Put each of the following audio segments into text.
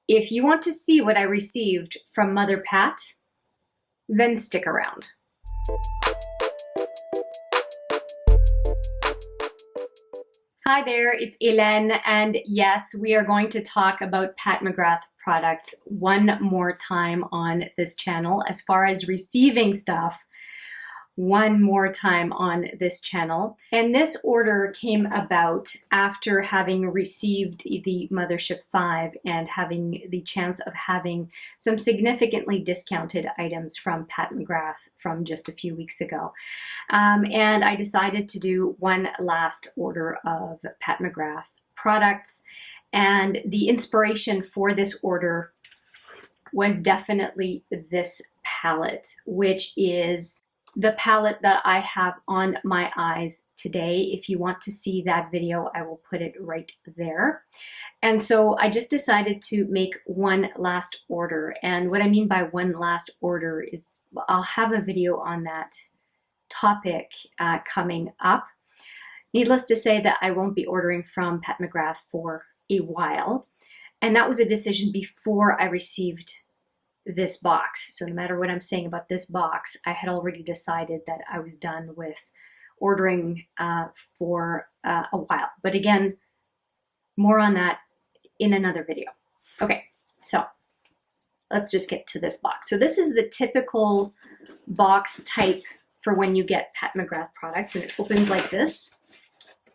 If you want to see what I received from Mother Pat, then stick around. Hi there, it's Hélène, and yes, we are going to talk about Pat McGrath products one more time on this channel. As far as receiving stuff, one more time on this channel. And this order came about after having received the Mothership VIII and having the chance of having some significantly discounted items from Pat McGrath from just a few weeks ago. And I decided to do one last order of Pat McGrath products. And the inspiration for this order was definitely this palette, which is the palette that I have on my eyes today. If you want to see that video, I will put it right there. And so I just decided to make one last order. And what I mean by one last order is I'll have a video on that topic coming up. Needless to say that I won't be ordering from Pat McGrath for a while. And that was a decision before I received this box. So no matter what I'm saying about this box, I had already decided that I was done with ordering for a while. But again, more on that in another video. Okay, so let's just get to this box. So this is the typical box type for when you get Pat McGrath products, and it opens like this.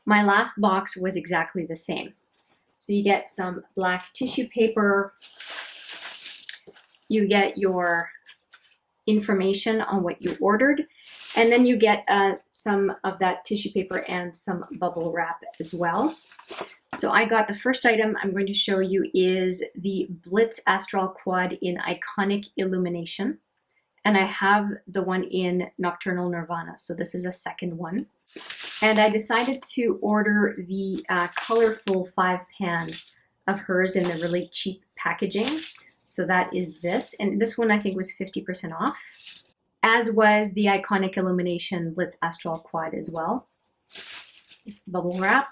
My last box was exactly the same. So you get some black tissue paper, you get your information on what you ordered, and then you get some of that tissue paper and some bubble wrap as well. So I got the first item I'm going to show you is the Blitz Astral quad in Iconic Illumination, and I have the one in Nocturnal Nirvana, so this is a second one. And I decided to order the colorful 5-pan of hers in the really cheap packaging. So that is this, and this one I think was 50% off, as was the Iconic Illumination Blitz Astral quad as well. This bubble wrap.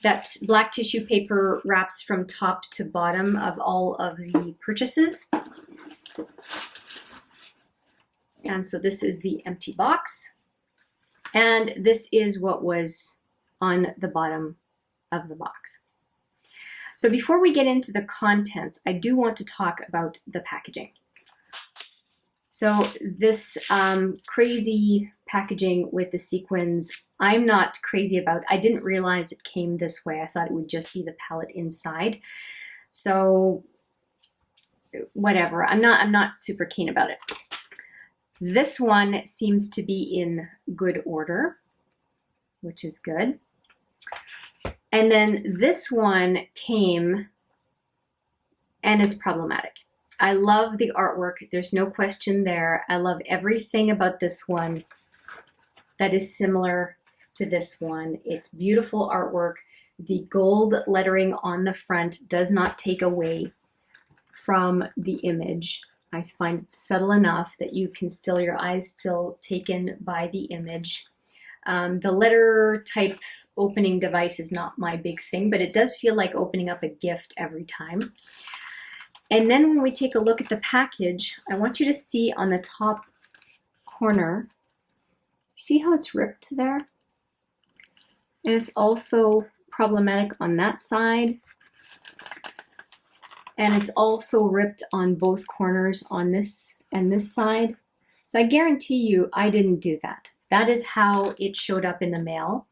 That black tissue paper wraps from top to bottom of all of the purchases. And so this is the empty box, and this is what was on the bottom of the box. So before we get into the contents, I do want to talk about the packaging. So this crazy packaging with the sequins, I'm not crazy about. I didn't realize it came this way. I thought it would just be the palette inside. So whatever, I'm not super keen about it. This one seems to be in good order, which is good. And then this one came, and it's problematic. I love the artwork. There's no question there. I love everything about this one that is similar to this one. It's beautiful artwork. The gold lettering on the front does not take away from the image. I find it subtle enough that you can still, your eyes still taken by the image. The letter type opening device is not my big thing, but it does feel like opening up a gift every time. And then when we take a look at the package, I want you to see on the top corner, see how it's ripped there? And it's also problematic on that side. And it's also ripped on both corners on this and this side. So I guarantee you I didn't do that. That is how it showed up in the mail.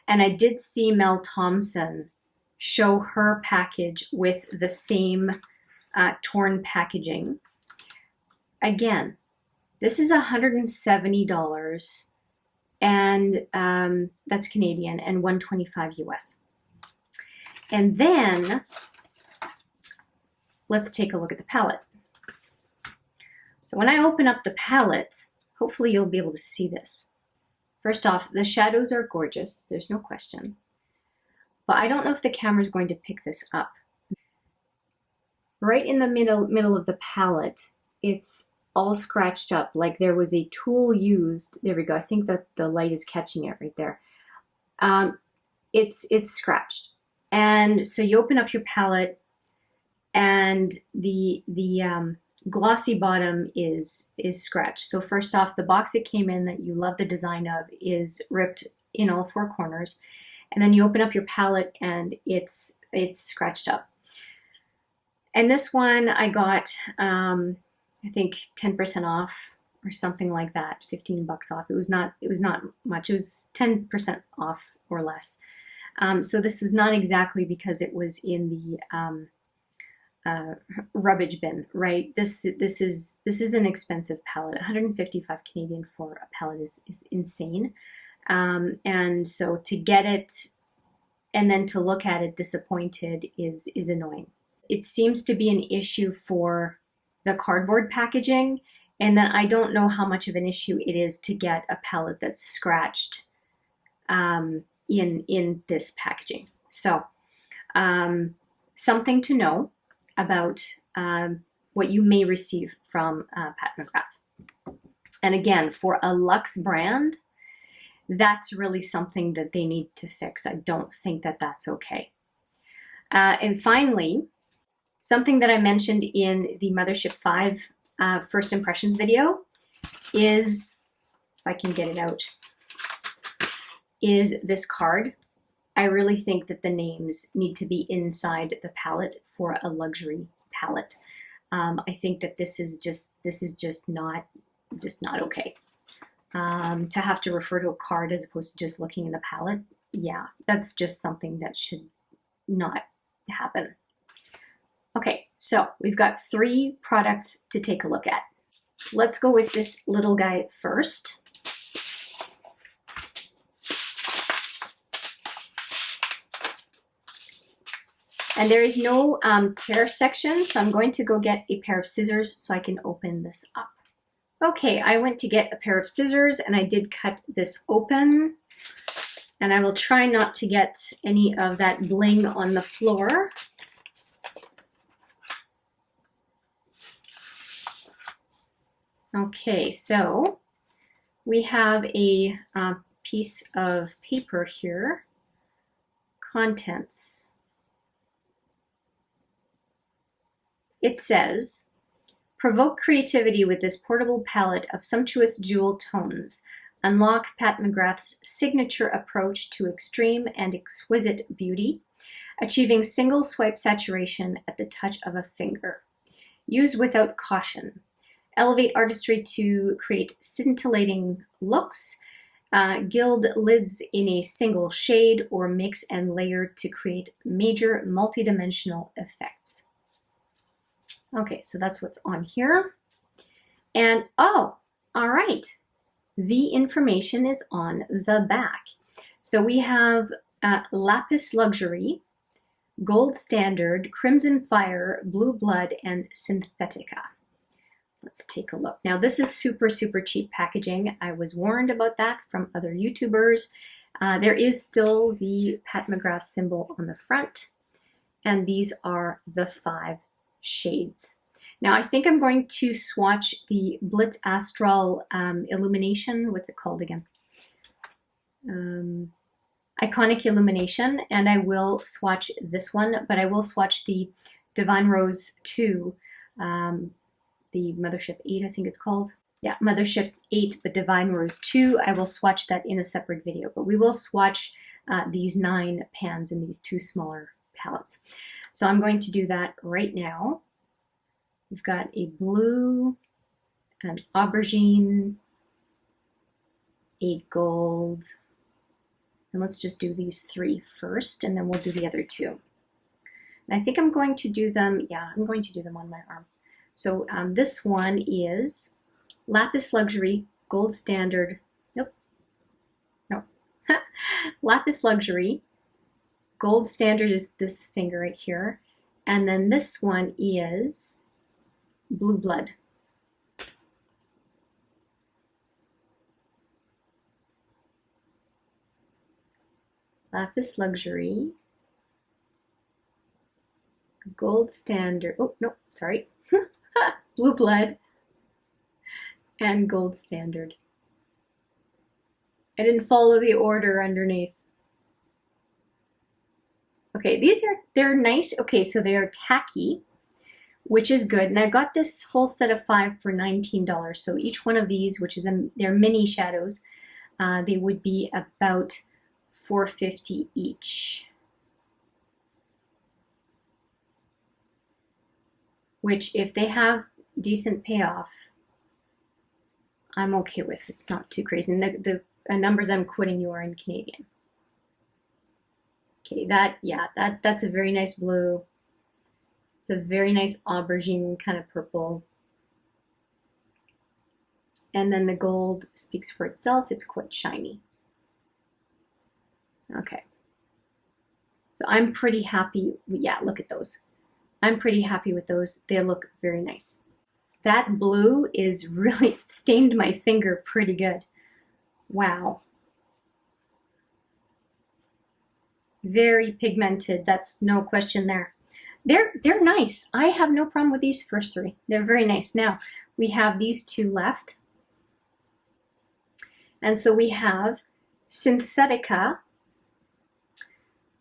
And I did see Mel Thompson show her package with the same torn packaging. Again, this is $170 and that's Canadian, and $125 US. And then let's take a look at the palette. So when I open up the palette, hopefully you'll be able to see this. First off, the shadows are gorgeous, there's no question. But I don't know if the camera is going to pick this up. Right in the middle of the palette, it's all scratched up, like there was a tool used. There we go, I think that the light is catching it right there. It's scratched. And so you open up your palette, and the glossy bottom is scratched. So first off, the box it came in that you love the design of is ripped in all four corners. And then you open up your palette and it's scratched up. And this one I got, I think 10% off or something like that, 15 bucks off. It was not much. It was 10% off or less. So this was not exactly because it was in the rubbish bin, right? This is an expensive palette. 155 Canadian for a palette is insane. And so to get it and then to look at it disappointed is annoying. It seems to be an issue for the cardboard packaging, and then I don't know how much of an issue it is to get a palette that's scratched in this packaging. So something to know about what you may receive from Pat McGrath. And again, for a luxe brand, that's really something that they need to fix. I don't think that that's okay. And finally, something that I mentioned in the Mothership VIII first impressions video is, if I can get it out, is this card. I really think that the names need to be inside the palette for a luxury palette. I think that this is just not okay. To have to refer to a card as opposed to just looking in the palette, yeah, that's just something that should not happen. Okay, so we've got 3 products to take a look at. Let's go with this little guy first. And there is no care section, so I'm going to go get a pair of scissors so I can open this up. Okay, I went to get a pair of scissors and I did cut this open. And I will try not to get any of that bling on the floor. Okay, so we have a piece of paper here. Contents. It says, provoke creativity with this portable palette of sumptuous jewel tones. Unlock Pat McGrath's signature approach to extreme and exquisite beauty, achieving single swipe saturation at the touch of a finger. Use without caution. Elevate artistry to create scintillating looks. Gild lids in a single shade or mix and layer to create major multidimensional effects. Okay, so that's what's on here. And oh, all right. The information is on the back. So we have Lapis Luxury, Gold Standard, Crimson Fire, Blue Blood, and Synthetica. Let's take a look. Now this is super, super cheap packaging. I was warned about that from other YouTubers. There is still the Pat McGrath symbol on the front, and these are the 5 shades. Now I think I'm going to swatch the Blitz Astral Illumination. What's it called again? Iconic Illumination, and I will swatch this one, but I will swatch the Divine Rose 2, the Mothership VIII, I think it's called. Yeah, Mothership VIII, but Divine Rose 2. I will swatch that in a separate video, but we will swatch these 9 pans in these 2 smaller palettes. So I'm going to do that right now. We've got a blue, an aubergine, a gold, and let's just do these 3 first, and then we'll do the other 2. And I think I'm going to do them, yeah, I'm going to do them on my arm. So this one is Lapis Luxury, Gold Standard, nope, no, Lapis Luxury, Gold Standard is this finger right here, and then this one is Blue Blood. Lapis Luxury, Gold Standard, oh no, sorry, Blue Blood, and Gold Standard. I didn't follow the order underneath. Okay, they're nice. Okay, so they're tacky, which is good. And I got this whole set of 5 for $19. So each one of these, which is they're mini shadows, they would be about $4.50 each. Which, if they have decent payoff, I'm okay with. It's not too crazy. And the numbers I'm quoting you are in Canadian. Okay, that's a very nice blue. It's a very nice aubergine kind of purple. And then the gold speaks for itself. It's quite shiny. Okay. So I'm pretty happy. Yeah, look at those. I'm pretty happy with those. They look very nice. That blue is really stained my finger pretty good. Wow. Very pigmented. That's no question there. They're nice. I have no problem with these first 3. They're very nice. Now, we have these 2 left. And so we have Synthetica.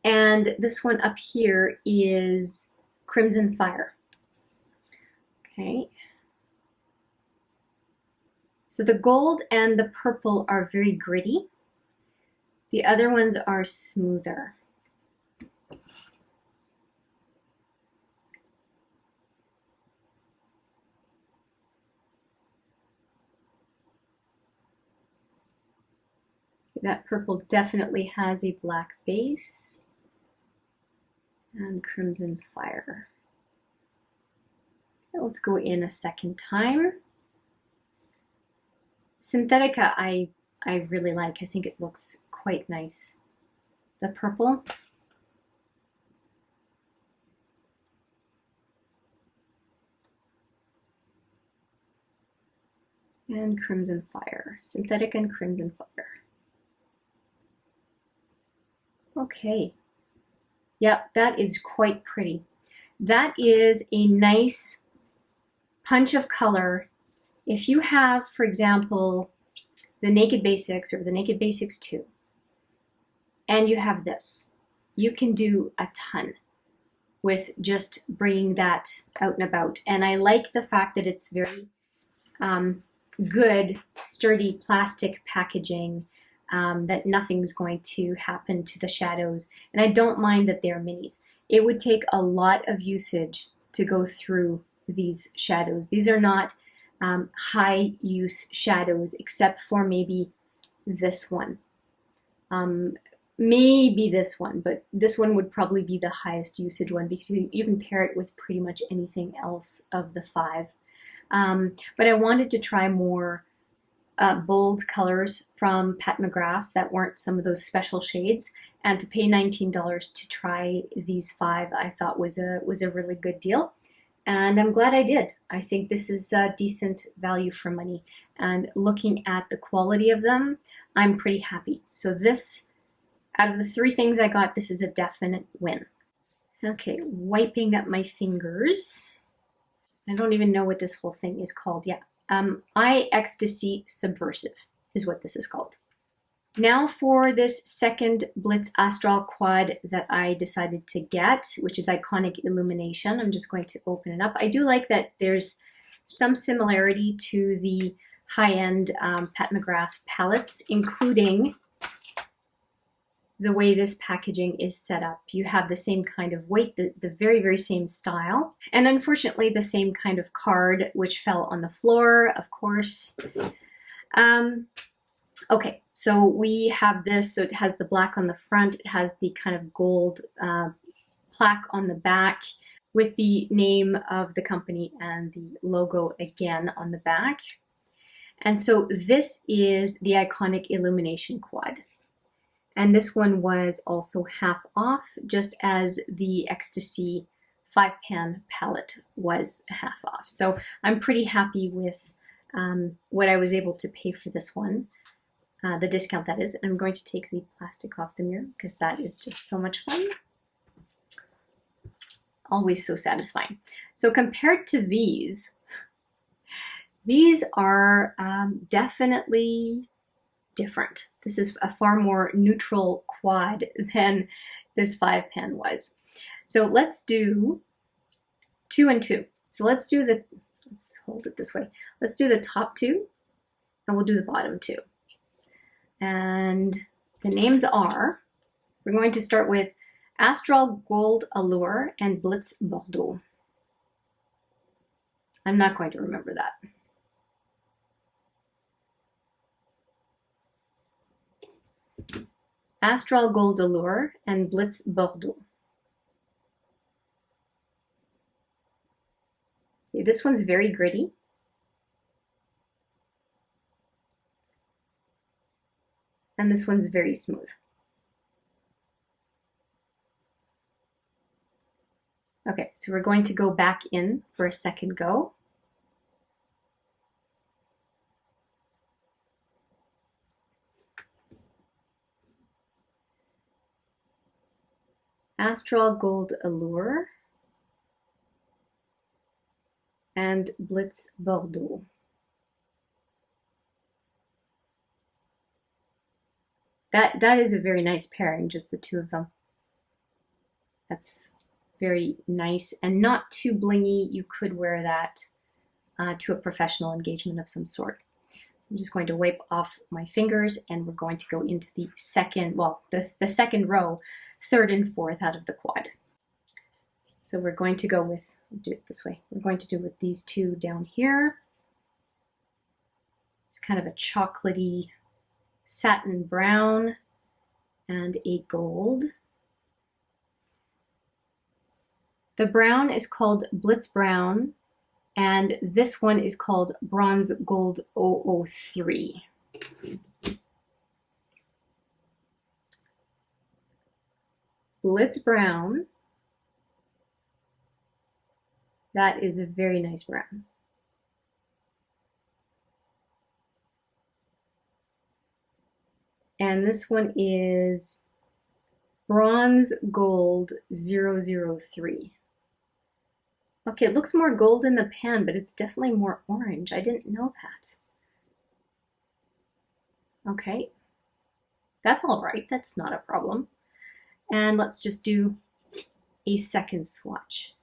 And this one up here is Crimson Fire. Okay. So the gold and the purple are very gritty. The other ones are smoother. That purple definitely has a black base. And Crimson Fire. Let's go in a second time. Synthetica I really like. I think it looks quite nice. The purple. And Crimson Fire. Synthetica and Crimson Fire. Okay. Yep, that is quite pretty. That is a nice punch of color. If you have, for example, the Naked Basics or the Naked Basics 2, and you have this, you can do a ton with just bringing that out and about. And I like the fact that it's very good, sturdy plastic packaging, that nothing's going to happen to the shadows. And I don't mind that they're minis. It would take a lot of usage to go through these shadows. These are not high use shadows, except for maybe this one. Maybe this one, but this one would probably be the highest usage one because you can pair it with pretty much anything else of the 5. But I wanted to try more bold colors from Pat McGrath that weren't some of those special shades, and to pay $19 to try these 5 I thought was a really good deal, and I'm glad I did. I think this is a decent value for money, and looking at the quality of them, I'm pretty happy. So this, out of the 3 things I got, this is a definite win. Okay, wiping up my fingers. I don't even know what this whole thing is called. Yeah. Ecstasy Subversive is what this is called. Now for this second Blitz Astral quad that I decided to get, which is Iconic Illumination. I'm just going to open it up. I do like that there's some similarity to the high-end Pat McGrath palettes, including the way this packaging is set up. You have the same kind of weight, the very, very same style, and unfortunately the same kind of card, which fell on the floor, of course. Okay, so we have this, so it has the black on the front, it has the kind of gold plaque on the back with the name of the company and the logo again on the back. And so this is the Iconic Illumination quad. And this one was also half off, just as the Ecstasy 5-pan palette was half off. So I'm pretty happy with what I was able to pay for this one, the discount that is. And I'm going to take the plastic off the mirror because that is just so much fun. Always so satisfying. So compared to these are definitely different. This is a far more neutral quad than this 5 pan was. So let's do 2 and 2. So let's hold it this way. Let's do the top 2 and we'll do the bottom 2. And the names are, we're going to start with Astral Gold Allure and Blitz Bordeaux. I'm not going to remember that. Astral Gold Allure and Blitz Bordeaux. Okay, this one's very gritty. And this one's very smooth. Okay, so we're going to go back in for a second go. Astral Gold Allure and Blitz Bordeaux. That is a very nice pairing, just the 2 of them. That's very nice and not too blingy. You could wear that to a professional engagement of some sort. I'm just going to wipe off my fingers and we're going to go into the second, well, the second row, 3rd and 4th out of the quad. So we're going to go with, do it this way. We're going to do with these 2 down here. It's kind of a chocolatey satin brown and a gold. The brown is called Blitz Brown, and this one is called Bronze Gold 003. Blitz Brown, that is a very nice brown. And this one is Bronze Gold 003. Okay, it looks more gold in the pan, but it's definitely more orange. I didn't know that. Okay, that's all right. That's not a problem. And let's just do a second swatch.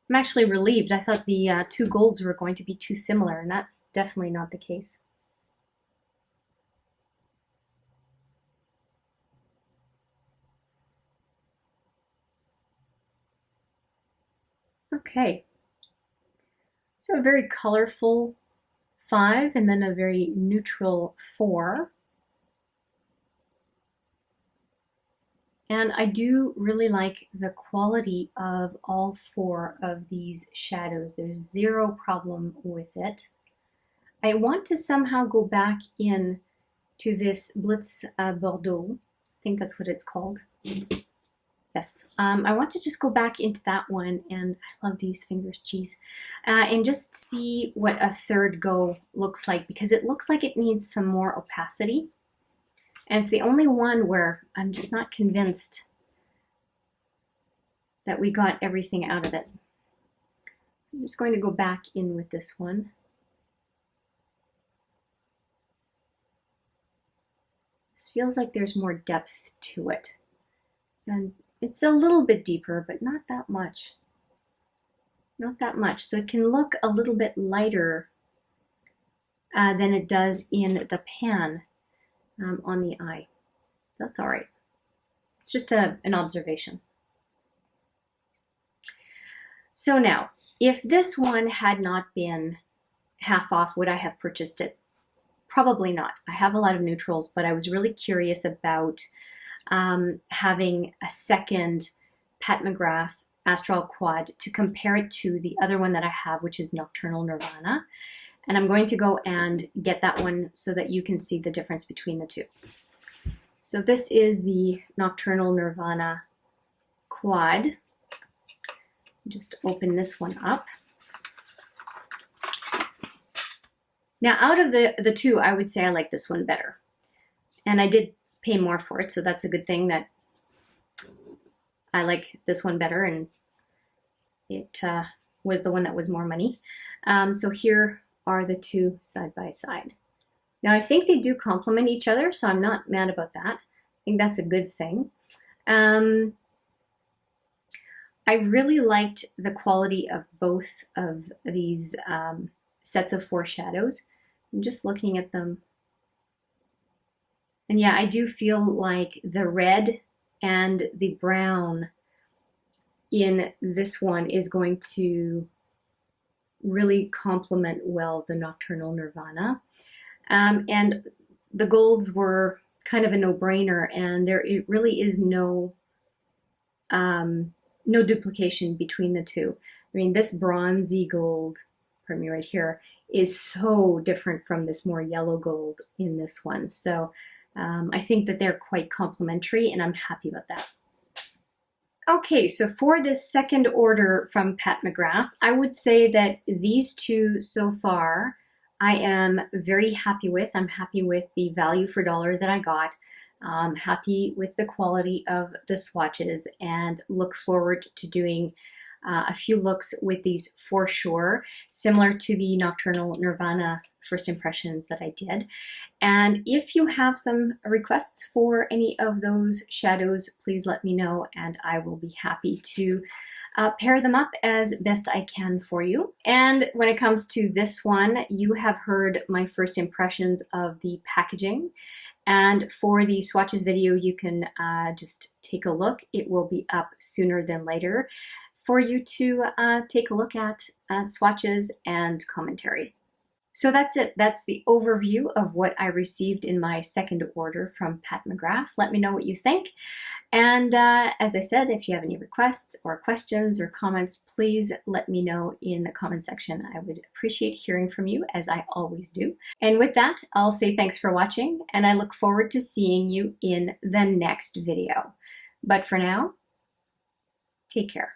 I'm actually relieved. I thought the 2 golds were going to be too similar, and that's definitely not the case. Okay, so a very colorful 5 and then a very neutral 4. And I do really like the quality of all 4 of these shadows. There's zero problem with it. I want to somehow go back in to this Blitz Bordeaux. I think that's what it's called. Yes, I want to just go back into that one, and I love these fingers, geez, and just see what a 3rd go looks like, because it looks like it needs some more opacity. And it's the only one where I'm just not convinced that we got everything out of it. I'm just going to go back in with this one. This feels like there's more depth to it. And it's a little bit deeper, but not that much. Not that much. So it can look a little bit lighter than it does in the pan. On the eye. That's all right. It's just an observation. So now, if this one had not been half off, would I have purchased it? Probably not. I have a lot of neutrals, but I was really curious about having a second Pat McGrath Astral Quad to compare it to the other one that I have, which is Nocturnal Nirvana. And I'm going to go and get that one so that you can see the difference between the 2. So this is the Nocturnal Nirvana Quad. Just open this one up. Now out of the 2, I would say I like this one better. And I did pay more for it, so that's a good thing that I like this one better, and it was the one that was more money. So here are the 2 side by side. Now I think they do complement each other, so I'm not mad about that. I think that's a good thing. I really liked the quality of both of these sets of 4 shadows. I'm just looking at them. And yeah, I do feel like the red and the brown in this one is going to really complement well the Nocturnal Nirvana. And the golds were kind of a no-brainer, and there it really is no duplication between the two. I mean, this bronzy gold, pardon me, right here, is so different from this more yellow gold in this one. So I think that they're quite complementary, and I'm happy about that. Okay, so for this second order from Pat McGrath, I would say that these two so far I am very happy with. I'm happy with the value for dollar that I got. Happy with the quality of the swatches, and look forward to doing a few looks with these for sure, similar to the Nocturnal Nirvana first impressions that I did. And if you have some requests for any of those shadows, please let me know, and I will be happy to pair them up as best I can for you. And when it comes to this one, you have heard my first impressions of the packaging. And for the swatches video, you can just take a look. It will be up sooner than later for you to take a look at swatches and commentary. So that's it. That's the overview of what I received in my second order from Pat McGrath. Let me know what you think. And as I said, if you have any requests or questions or comments, please let me know in the comment section. I would appreciate hearing from you, as I always do. And with that, I'll say thanks for watching, and I look forward to seeing you in the next video. But for now, take care.